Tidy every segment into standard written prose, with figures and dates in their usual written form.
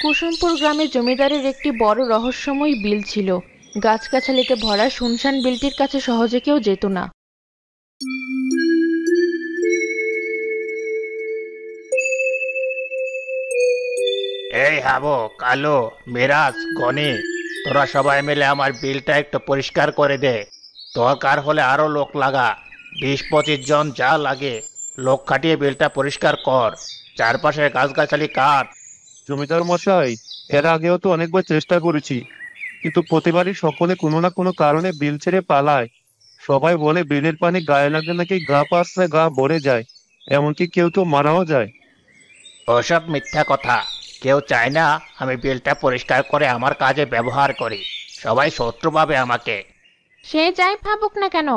কুসুমপুর গ্রামে জমিদারের একটি বড় রহস্যময় বিল ছিল। গাছগাছালিতে ভরা শুনশান বিলটির কাছে সহজে কেউ যেত না। এই হাবো, কালো, মিরাজ, গনি, তোরা সবাই মিলে আমার বিলটা একটু পরিষ্কার করে দে। দরকার হলে আরো লোক লাগা, 20-25 জন যা লাগে। লোক খাটিয়ে বিলটা পরিষ্কার কর। চারপাশে গাছগাছালি কাট। জমিদার মশাই, এর আগেও তো অনেকবার চেষ্টা করেছি, কিন্তু প্রতিবারই সকলে কোনো না কোনো কারণে বিল ছেড়ে পালায়। সবাই বলে বিলের পানি গায়ে লাগলে নাকি গা পাশে গা ভরে যায়, এমনকি কেউ তো মারাও যায়। ওসব মিথ্যা কথা। কেউ চায় না আমি বিলটা পরিষ্কার করে আমার কাজে ব্যবহার করি। সবাই শত্রু ভাবে আমাকে। সে যাই ভাবুক না কেন,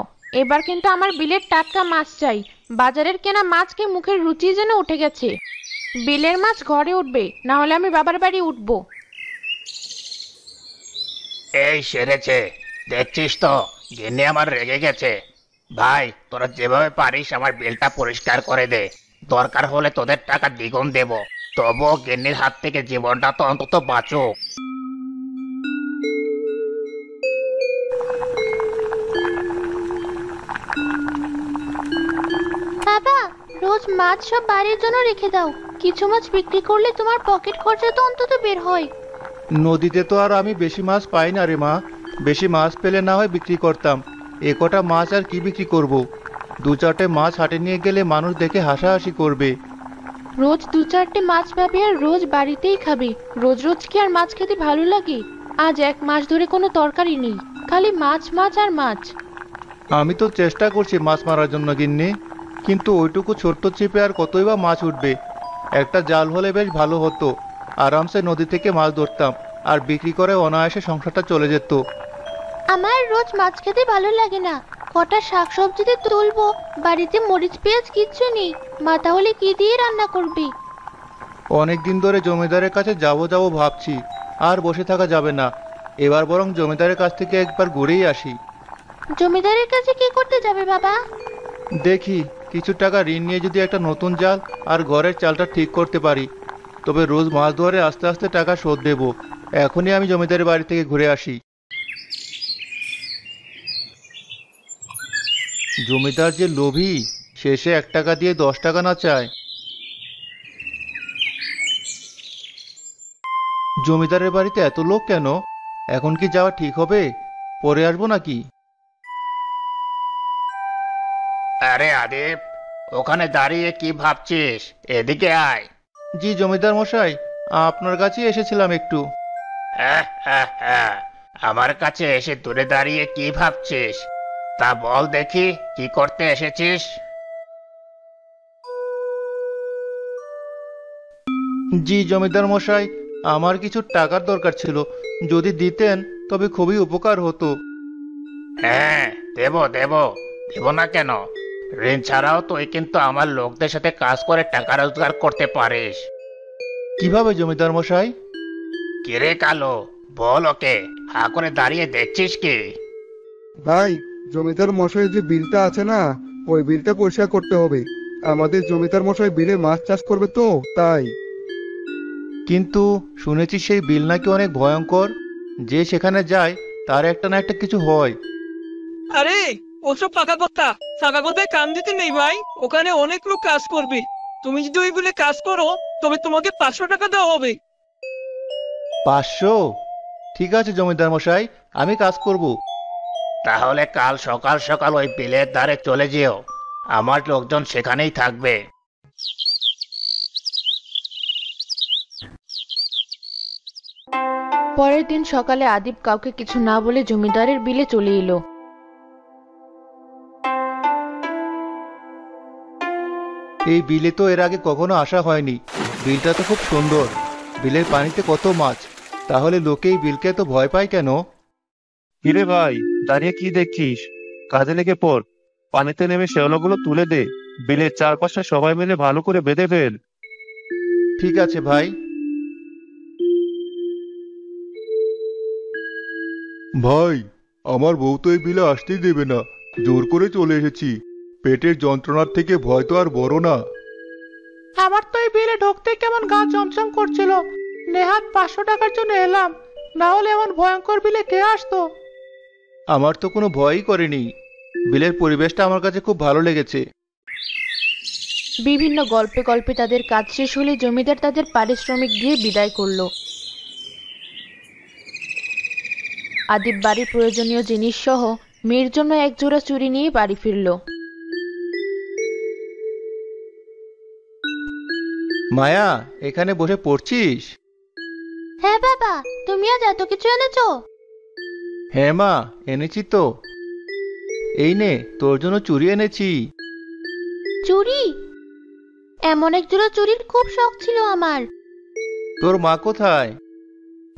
এবার কিন্তু আমার বিলের টাটকা মাছ চাই। বাজারের কেনা মাছকে মুখের রুচি যেন উঠে গেছে। বিলের মাছ ঘরে উঠবে, না হলে আমি বাবার বাড়ি উঠবো। এই সেরেছে, দেখছিস তো গিন্নি আমার রেগে গেছে। ভাই, তোরা যেভাবে পারিস আমার বিলটা পরিষ্কার করে দে। দরকার হলে তোদের টাকা দ্বিগুণ দেব। তবুও গিন্নির হাত থেকে জীবনটা তো অন্তত বাঁচুক। বাবা, রোজ মাছ সব বাড়ির জন্য রেখে দাও। কিছু মাছ বিক্রি করলে তোমার পকেট খরচা তো অন্তত বের হয়। নদীতে তো আর আমি বেশি মাছ পাই না রে মা। বেশি মাছ পেলে না হয় বিক্রি করতাম। এ কটা মাছ আর কি বিক্রি করব? 2-4টে মাছ হাটে নিয়ে গেলে মানুষ দেখে হাসাহাসি করবে। রোজ 2-4টে মাছ পাবে আর রোজ বাড়িতেই খাবে। রোজ রোজ কি আর মাছ খেতে ভালো লাগে? আজ 1 মাস ধরে কোনো তরকারি নেই, খালি মাছ মাছ আর মাছ। আমি তো চেষ্টা করছি মাছ মারার জন্য গিন্নি, কিন্তু ওইটুকু ছোট্ট ছিপে আর কতই বা মাছ উঠবে। একটা জাল হলে বেশ ভালো হতো। আরামসে নদী থেকে মাছ ধরতাম, আর বিক্রি করে অনায়াসে সংসারটা চলে যেত। আমার রোজ মাছ খেতে ভালো লাগে না। কটা শাকসবজিতে তুলবো, বাড়িতে মরিচ পেঁয়াজ কিচ্ছু নেই। মা তাহলে কি দিয়ে রান্না করবি? অনেক দিন ধরে জমিদারের কাছে যাবো যাবো ভাবছি, আর বসে থাকা যাবে না। এবার বরং জমিদারের কাছ থেকে একবার ঘুরেই আসি। জমিদারের কাছে কি করতে যাবে বাবা? দেখি কিছু টাকা ঋণ নিয়ে যদি একটা নতুন জাল আর ঘরের চালটা ঠিক করতে পারি, তবে রোজ মাছ ধরে আস্তে আস্তে টাকা শোধ দেব। এখনই আমি জমিদারের বাড়ি থেকে ঘুরে আসি। জমিদার যে লোভী, শেষে 1 টাকা দিয়ে 10 টাকা না চায়। জমিদারের বাড়িতে এত লোক কেন? এখন কি যাওয়া ঠিক হবে? পরে আসবো নাকি? আরে আদিপ, ওখানে দাঁড়িয়ে কি ভাবছিস? এদিকে আয়। জি জমিদার মশাই, আপনার কাছেই এসেছিলাম একটু। হ্যাঁ, হ্যাঁ, হ্যাঁ। আমার কাছে এসে দূরে দাঁড়িয়ে কি ভাবছিস? তা বল দেখি, কি করতে এসেছিস? জি জমিদার মশাই, আমার কিছু টাকার দরকার ছিল। যদি দিতেন তবে খুবই উপকার হতো। হ্যাঁ, দেব দেব। দেব না কেন? ঋণ ছাড়াও তুই কিন্তু আমার লোকদের সাথে কাজ করে টাকা রোজগার করতে পারিস। কিভাবে জমিদার মশাই? কিরে কালো, বল ওকে। হা করে দাঁড়িয়ে দেখছিস কি? ভাই, জমিদার মশাই যে বিলটা আছে না, ওই বিলটা পরিষ্কার করতে হবে। আমাদের জমিদার মশাই বিলে মাছ চাষ করবে তো তাই। কিন্তু শুনেছি সেই বিল নাকি অনেক ভয়ঙ্কর। যে সেখানে যায় তার একটা না একটা কিছু হয়। আরে, ওসব পাকা কথা। ফাঁকা কথায় কান দিতে নেই ভাই। ওখানে অনেক লোক কাজ করবে। তুমি যদি ওই বিলে কাজ করো, তবে তোমাকে 500 টাকা দেওয়া হবে। 500? ঠিক আছে জমিদার মশাই, আমি কাজ করব। তাহলে কাল সকাল সকাল ওই বিলের ধারে চলে যেও। আমার লোকজন সেখানেই থাকবে। পরের দিন সকালে আদিব কাউকে কিছু না বলে জমিদারের বিলে চলে এলো। এই বিলে তো এর আগে কখনো আসা হয়নি। বিলটা তো খুব সুন্দর। বিলের পানিতে কত মাছ। তাহলে লোকে এই বিলকে এত ভয় পায় কেন? কিরে ভাই, দাঁড়িয়ে কি দেখছিস? কাজে লেগে পড়। পানিতে নেমে শ্যাওলাগুলো তুলে দে। বিলের চারপাশে সবাই মিলে ভালো করে বেঁধে ফেল। ঠিক আছে ভাই। ভাই, আমার বউ তো এই বিলে আসতেই দেবে না। জোর করে চলে এসেছি। পেটের যন্ত্রণার থেকে ভয় তো আর বড় না। আমার তো এই বিলে ঢুকতে কেমন গা চমচম করছিল। নেহাত 500 টাকার জন্য এলাম, না হলে এমন ভয়ঙ্কর বিলে কে আসতো? আমার তো কোনো ভয়ই করেনি। বিলের পরিবেশটা আমার কাছে খুব ভালো লেগেছে। বিভিন্ন গল্পে গল্পে তাদের কাজ শেষ হলে জমিদার তাদের পারিশ্রমিক দিয়ে বিদায় করলো। আদিব বাড়ির প্রয়োজনীয় জিনিস সহ মেয়ের জন্য এক জোড়া চুড়ি নিয়ে বাড়ি ফিরলো। মায়া, এখানে বসে পড়ছিস? হ্যাঁ বাবা, তুমি আজ এত কিছু এনেছো? হ্যাঁ মা, এনেছি তো। এই নে, তোর জন্য চুড়ি এনেছি। চুড়ি? এমন এক জোড়া চুড়ির খুব শখ ছিল আমার। তোর মা কোথায়?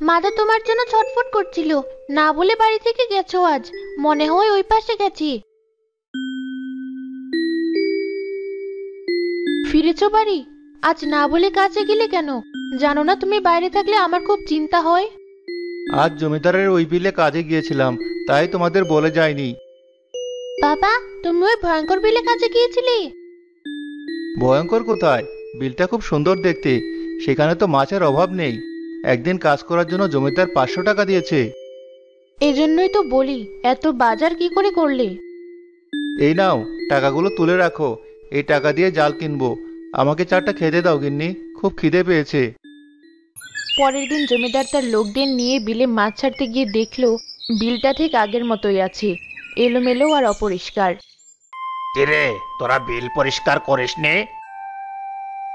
মাটা তোমার জন্য ছটফট করছিল, না বলে বাড়ি থেকে গেছো আজ। মনে হয় ওই পাশে গেছি। ফিরেছো বাড়ি? আজ না বলে কাজে গেলে কেন? জানো না তুমি বাইরে থাকলে আমার খুব চিন্তা হয়। আজ জমিদারের ওই বিলে কাজে গিয়েছিলাম, তাই তোমাদের বলে যায়নি। বাবা, তুমি ওই ভয়ঙ্কর বিলে কাজে গিয়েছিলে? ভয়ঙ্কর কোথায়? বিলটা খুব সুন্দর দেখতে। সেখানে তো মাছের অভাব নেই। একদিন কাজ করার জন্য জমিদার 500 টাকা দিয়েছে। এজন্যই তো বলি, এত বাজার কি করে করলে? এই নাও, টাকাগুলো তুলে রাখো। এই টাকা দিয়ে জাল কিনবো। আমাকে 4টা খেতে দাও গিন্নি, খুব খিদে পেয়েছে। পরের দিন জমিদার তার লোকদের নিয়ে বিলে মাছ ছাড়তে গিয়ে দেখলো বিলটা ঠিক আগের মতোই আছে, এলোমেলো আর অপরিষ্কার। কিরে, তোরা বিল পরিষ্কার করিসনি?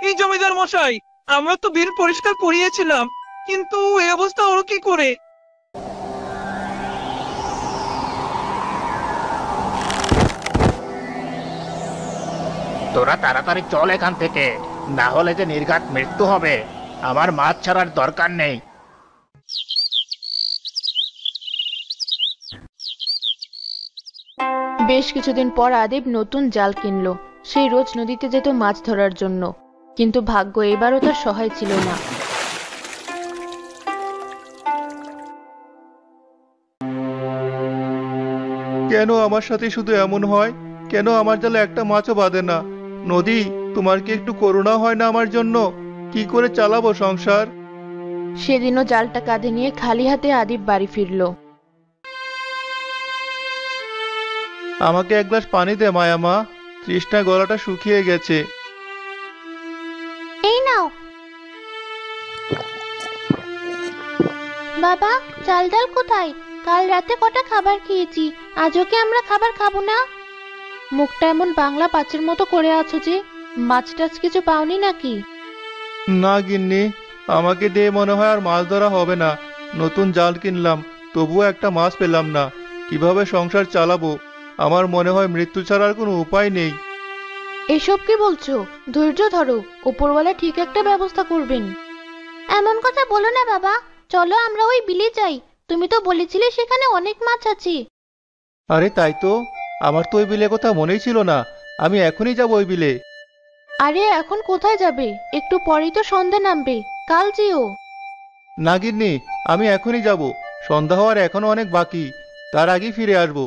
এই জমিদার মশাই, আমরা তো বিল পরিষ্কার করিয়েছিলাম, কিন্তু এই অবস্থা হলো কি করে? তোরা তাড়াতাড়ি চল এখান থেকে, না হলে যে নির্ঘাত মৃত্যু হবে। আমার মাছ ছাড়ার দরকার নেই। বেশ কিছুদিন পর আদিব নতুন জাল কিনলো। সেই রোজ নদীতে যেত মাছ ধরার জন্য, কিন্তু ভাগ্য এবারও তার সহায় ছিল না। কেন আমার সাথে শুধু এমন হয়? কেন আমার জালে একটা মাছও বাঁধে না? নদী, তোমার কি একটু করুণা হয় না আমার জন্য? কি করে চালাবো সংসার? সেদিনও জালটা কাঁধে নিয়ে খালি হাতে আদিব বাড়ি ফিরল। আমাকে এক গ্লাস পানি দে মায়া মা, তৃষ্ণা গলাটা শুকিয়ে গেছে। এই নাও। বাবা, চাল ডাল কোথায়? কাল রাতে কটা খাবার খেয়েছি, আজও কি আমরা খাবার খাবো না? মুখটা এমন বাংলা পাঁচের মতো করে আছো যে, মাছ টাছ কিছু পাওনি নাকি? না গিন্নি, আমাকে দিয়ে মনে হয় আর মাছ ধরা হবে না। নতুন জাল কিনলাম, তবুও একটা মাছ পেলাম না। কিভাবে সংসার চালাবো? আমার মনে হয় মৃত্যু ছাড়া আর কোনো উপায় নেই। এসব কি বলছো? ধৈর্য ধরো, উপরওয়ালা ঠিক একটা ব্যবস্থা করবেন। এমন কথা বলো না বাবা, চলো আমরা ওই বিলে যাই। তুমি তো বলেছিলে সেখানে অনেক মাছ আছে। আরে তাই তো, আমার তো ওই বিলে কথা মনেই ছিল না। আমি এখনই যাব ওই বিলে। আরে এখন কোথায় যাবে? একটু পরেই তো সন্ধ্যা নামবে, কাল যেও। না গিন্নি, আমি এখনই যাব। সন্ধ্যা হওয়ার এখনো অনেক বাকি, তার আগেই ফিরে আসবো।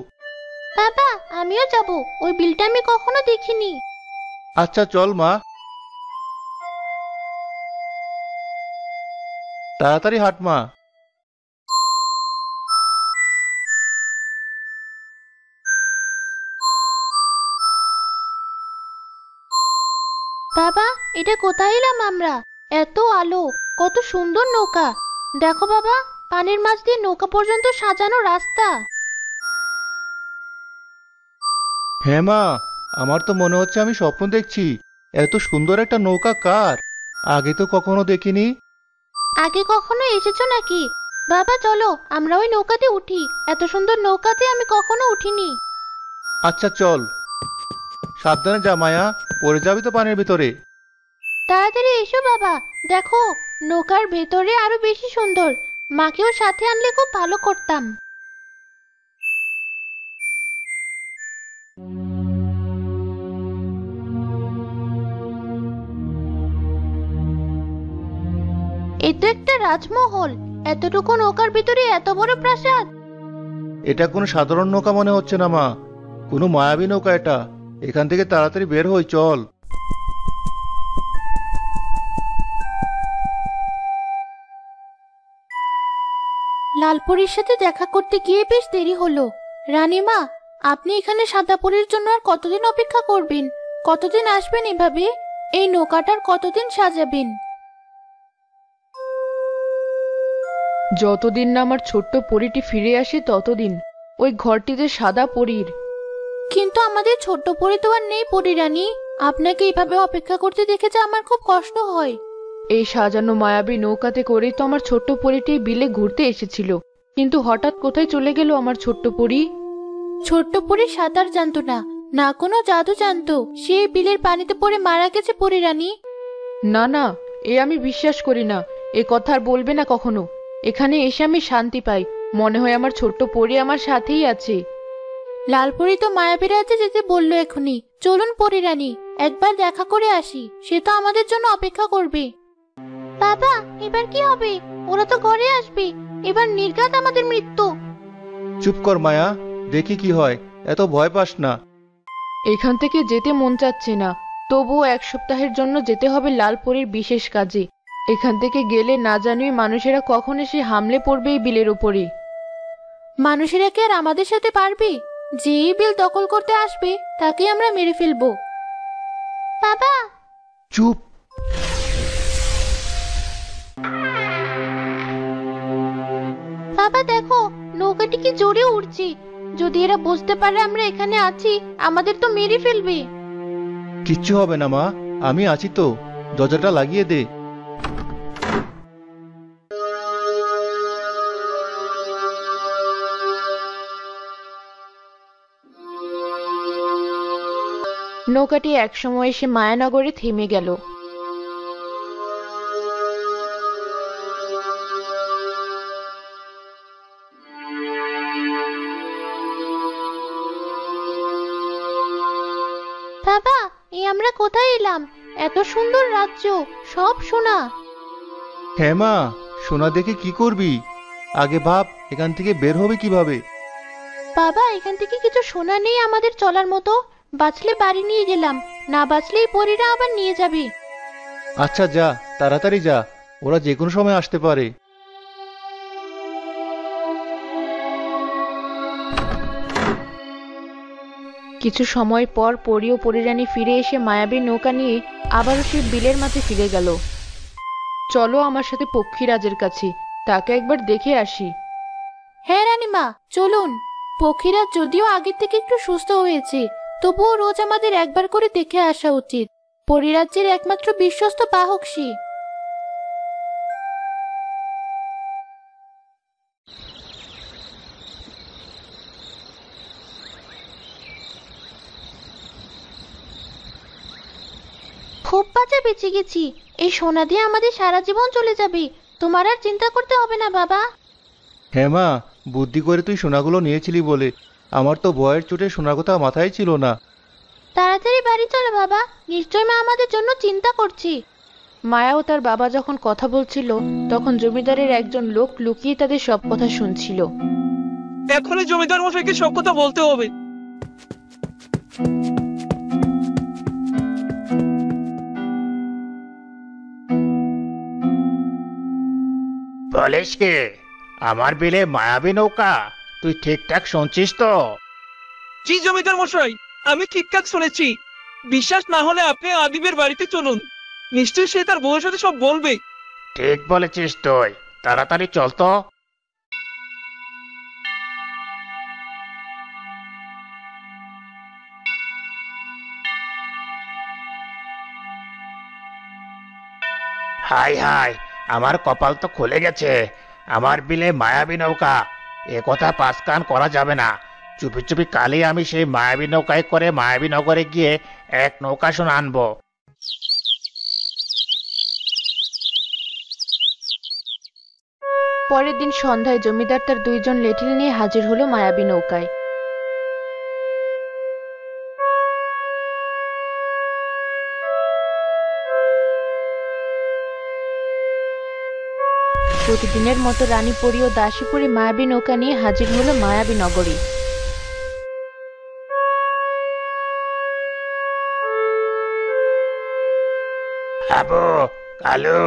বাবা, আমিও যাব, ওই বিলটা আমি কখনো দেখিনি। আচ্ছা চল মা, তাড়াতাড়ি হাঁট মা। বাবা, এটা কোথায় এলাম আমরা? এত আলো, কত সুন্দর নৌকা। দেখো বাবা, পানির মাছ দিয়ে নৌকা পর্যন্ত সাজানো রাস্তা। হ্যাঁ মা, আমার তো মনে হচ্ছে আমি স্বপ্ন দেখছি। এত সুন্দর একটা নৌকা কার? আগে তো কখনো দেখিনি। আগে কখনো এসেছো নাকি? বাবা চলো, আমরা ওই নৌকাতে উঠি। এত সুন্দর নৌকাতে আমি কখনো উঠিনি। আচ্ছা চল। সাবধানে যা মায়া, পড়ে যাবি তো পানির ভিতরে। তাড়াতাড়ি এসো বাবা, দেখো নৌকার ভেতরে আরো বেশি সুন্দর। মাকেও সাথে আনলে খুব ভালো করতাম। এ তো একটা রাজমহল। এতটুকু নৌকার ভিতরে এত বড় প্রাসাদ। এটা কোনো সাধারণ নৌকা মনে হচ্ছে না মা, কোনো মায়াবী নৌকা এটা। এখান থেকে তাড়াতাড়ি বের হই, চল। লালপরীর সাথে দেখা করতে গিয়ে বেশ দেরি হলো। রানীমা, আপনি এখানে সাদা পরীর জন্য আর কতদিন অপেক্ষা করবেন? কতদিন আসবেন এভাবে? এই নৌকাটার কতদিন সাজাবেন? যতদিন না আমার ছোট্ট পরীটি ফিরে আসে ততদিন। ওই ঘরটিতে সাদা পরীর। কিন্তু আমাদের ছোট্ট পরী তো আর নেই পরী রানী। আপনাকে এইভাবে অপেক্ষা করতে দেখে যে আমার খুব কষ্ট হয়। এই সাজানো মায়াবী নৌকাতে করেই তো আমার ছোট্ট পরীটি বিলে ঘুরতে এসেছিল, কিন্তু হঠাৎ কোথায় চলে গেল আমার ছোট্ট পরী? ছোট্ট পরী সাঁতার জানতো না, না কোনো জাদু জানতো। সে বিলের পানিতে পড়ে মারা গেছে পরী রানী। না না, এ আমি বিশ্বাস করি না। এ কথা আর বলবে না কখনো। এখানে এসে আমি শান্তি পাই, মনে হয় আমার ছোট্ট পরী আমার সাথেই আছে। লালপরী তো মায়াবী রাজ্যে যেতে বললো এখনই। চলুন পরী রানী, একবার দেখা করে আসি। সে তো আমাদের জন্য অপেক্ষা করবে। বাবা, এবার কি হবে? ওরা তো ঘরে আসবে। এবার নির্ঘাত আমাদের মৃত্যু। চুপ কর মায়া, দেখি কি হয়। এত ভয় পাস না। এখান থেকে যেতে মন চাচ্ছে না, তবুও 1 সপ্তাহের জন্য যেতে হবে লালপরীর বিশেষ কাজে। এখান থেকে গেলে না জানি মানুষেরা কখন এসে হামলে পড়বে এই বিলের উপরে। মানুষেরা কি আর আমাদের সাথে পারবে? যে এই বিল দখল করতে আসবে তাকে আমরা মেরে ফেলবো। বাবা, চুপ। বাবা দেখো, নৌকাটি কি জোরে উঠছে। যদি এরা বুঝতে পারে আমরা এখানে আছি, আমাদের তো মেরে ফেলবে। কিচ্ছু হবে না মা, আমি আছি তো। দরজাটা লাগিয়ে দে। নৌকাটি একসময় এসে মায়ানগরে থেমে গেল। বাবা, এই আমরা কোথায় এলাম? এত সুন্দর রাজ্য, সব সোনা। হ্যাঁ মা, সোনা দেখে কি করবি? আগে ভাব এখান থেকে বের হবে কিভাবে। বাবা, এখান থেকে কিছু সোনা নেই আমাদের চলার মতো? বাঁচলে বাড়ি নিয়ে গেলাম, না বাঁচলেই পরীরা আবার নিয়ে যাবে। আচ্ছা যা, তাড়াতাড়ি যা, ওরা যে কোনো সময় আসতে পারে। কিছু সময় পর পরী ও পরীরানী ফিরে এসে মায়াবী নৌকা নিয়ে আবারও সে বিলের মাঝে ফিরে গেল। চলো আমার সাথে পক্ষীরাজের কাছে, তাকে একবার দেখে আসি। হ্যাঁ রানীমা, চলুন। পক্ষীরাজ যদিও আগের থেকে একটু সুস্থ হয়েছে, তবুও রোজ আমাদের একবার করে দেখে আসা উচিত। পরিরাজ্যের একমাত্র বিশ্বস্ত বাহক সে। খুব বাঁচা বেঁচে গেছি। এই সোনা দিয়ে আমাদের সারা জীবন চলে যাবে। তোমার আর চিন্তা করতে হবে না বাবা। হ্যাঁ মা, বুদ্ধি করে তুই সোনাগুলো নিয়েছিলি বলে। আমার তো ভয়ের চোটে সোনার কথা মাথায় ছিল না। তাড়াতাড়ি বাড়ি চলো বাবা, নিশ্চয় মা আমাদের জন্য চিন্তা করছি। মায়া ও তার বাবা যখন কথা বলছিল, তখন জমিদারের একজন লোক লুকিয়ে তাদের সব কথা শুনছিল। এখনই জমিদার মশাইকে সব কথা বলতে হবে। বলিস কি? আমার বিলে মায়াবী নৌকা? তুই ঠিকঠাক শুনছিস তো? জি জমিদার মশাই, আমি ঠিকঠাক শুনেছি। বিশ্বাস না হলে আপনি আদিবের বাড়িতে চলুন, নিশ্চয়ই সে তার বউয়ের সাথে সব বলবে। ঠিক বলেছিস তুই, তাড়াতাড়ি চল তো। হাই হাই, আমার কপাল তো খুলে গেছে। আমার বিলে মায়াবী নৌকা, এ কথা পাঁচ কান করা যাবে না। চুপি চুপি কালই আমি সেই মায়াবী নৌকায় করে মায়াবী নগরে গিয়ে এক নৌকা সোনা আনবো। পরের দিন সন্ধ্যায় জমিদার তার 2 জন লেঠিল নিয়ে হাজির হলো মায়াবী নৌকায়। প্রতিদিনের মতো রানীপুরী ও দাসীপুরী মায়াবী নৌকা নিয়ে হাজির হলো মায়াবী নগরী। হাবু, কালু,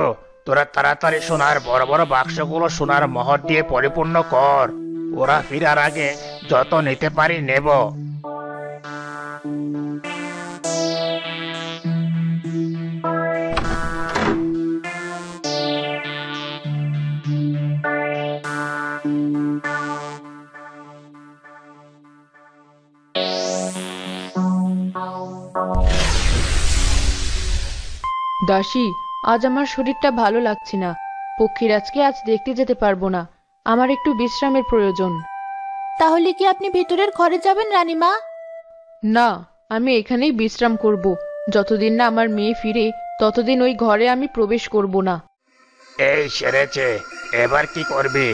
তোরা তাড়াতাড়ি সোনার বড় বড় বাক্সগুলো সোনার মোহর দিয়ে পরিপূর্ণ কর। ওরা ফিরার আগে যত নিতে পারি নেব। দাসী, আজ আমার শরীরটা ভালো লাগছে না। পক্ষীরাজকে আজ দেখতে যেতে পারবো না। আমার একটু বিশ্রামের প্রয়োজন। তাহলে কি আপনি ভিতরের ঘরে যাবেন রানীমা? না, আমি এখানেই বিশ্রাম করব। যতদিন না আমার মেয়ে ফিরে ততদিন ওই ঘরে আমি প্রবেশ করব না। এই সেরেছে, এবার কি করবি?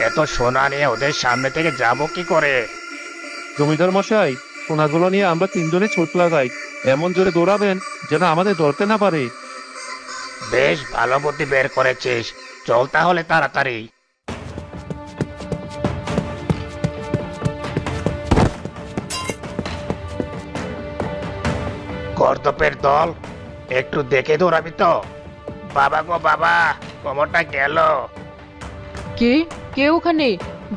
এত সোনা নিয়ে ওদের সামনে থেকে যাব কি করে? জমিদার মশাই, সোনাগুলো নিয়ে আমরা তিনজনে ছুট লাগাই। এমন জোরে দৌড়াবেন যেন আমাদের ধরতে না পারে। বেশ ভালো বুদ্ধি বের করেছিস, চল তাহলে তাড়াতাড়ি। গর্দপের দল, একটু দেখে দৌড়াবি তো। বাবা গো বাবা, কোমরটা গেল। কে কে ওখানে?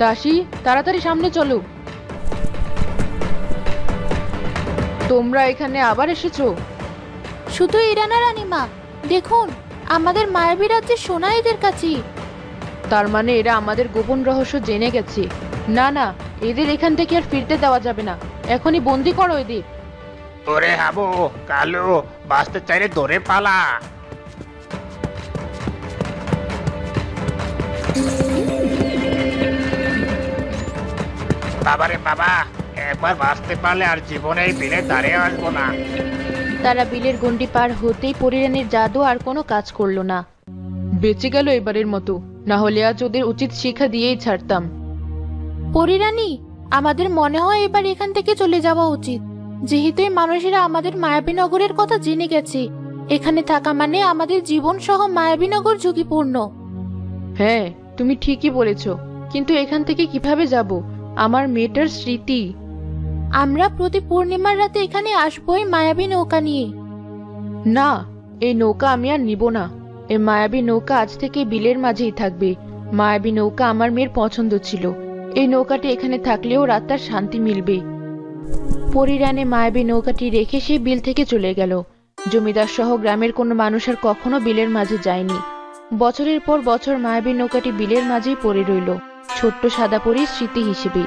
দাসী, তাড়াতাড়ি সামনে চলো। তোমরা এখানে আবার এসেছো? শুধু এরা না রানীমা, দেখুন আমাদের মায়াবী রাজ্যের সোনা এদের কাছে। তার মানে এরা আমাদের গোপন রহস্য জেনে গেছে। না না, এদের এখান থেকে আর ফিরতে দেওয়া যাবে না। এখনই বন্দি করো এদের। ওরে হাবু, কালু, বাঁচতে চাইলে দৌড়ে পালা। বাবারে বাবা, একবার বাঁচতে পারলে আর জীবনে এই বিলে দাঁড়িয়ে আসবো না। তারা বিলের গন্ডি পার হতেই পরিরানীর জাদু আর কোনো কাজ করলো না। বেঁচে গেল এবারের মতো, না হলে আজ ওদের উচিত শিক্ষা দিয়েই ছাড়তাম। পরিরানী, আমাদের মনে হয় এবার এখান থেকে চলে যাওয়া উচিত। যেহেতু এই মানুষেরা আমাদের মায়াবী নগরের কথা জেনে গেছে, এখানে থাকা মানে আমাদের জীবন সহ মায়াবী নগর ঝুঁকিপূর্ণ। হ্যাঁ, তুমি ঠিকই বলেছ, কিন্তু এখান থেকে কিভাবে যাব? আমার মেয়েটার স্মৃতি। আমরা প্রতি পূর্ণিমার রাতে এখানে আসবোই মায়াবী নৌকা নিয়ে। না, এই নৌকা আমি আর নিব না। এই মায়াবী নৌকা আজ থেকে বিলের মাঝেই থাকবে। মায়াবী নৌকা আমার মেয়ের পছন্দ ছিল। এই নৌকাটি এখানে থাকলেও রাতটার শান্তি মিলবে। পরিরানী মায়াবী নৌকাটি রেখে সে বিল থেকে চলে গেল। জমিদার সহ গ্রামের কোনো মানুষ আর কখনো বিলের মাঝে যায়নি। বছরের পর বছর মায়াবী নৌকাটি বিলের মাঝেই পড়ে রইল, ছোট্ট সাদা পরীর স্মৃতি হিসেবে।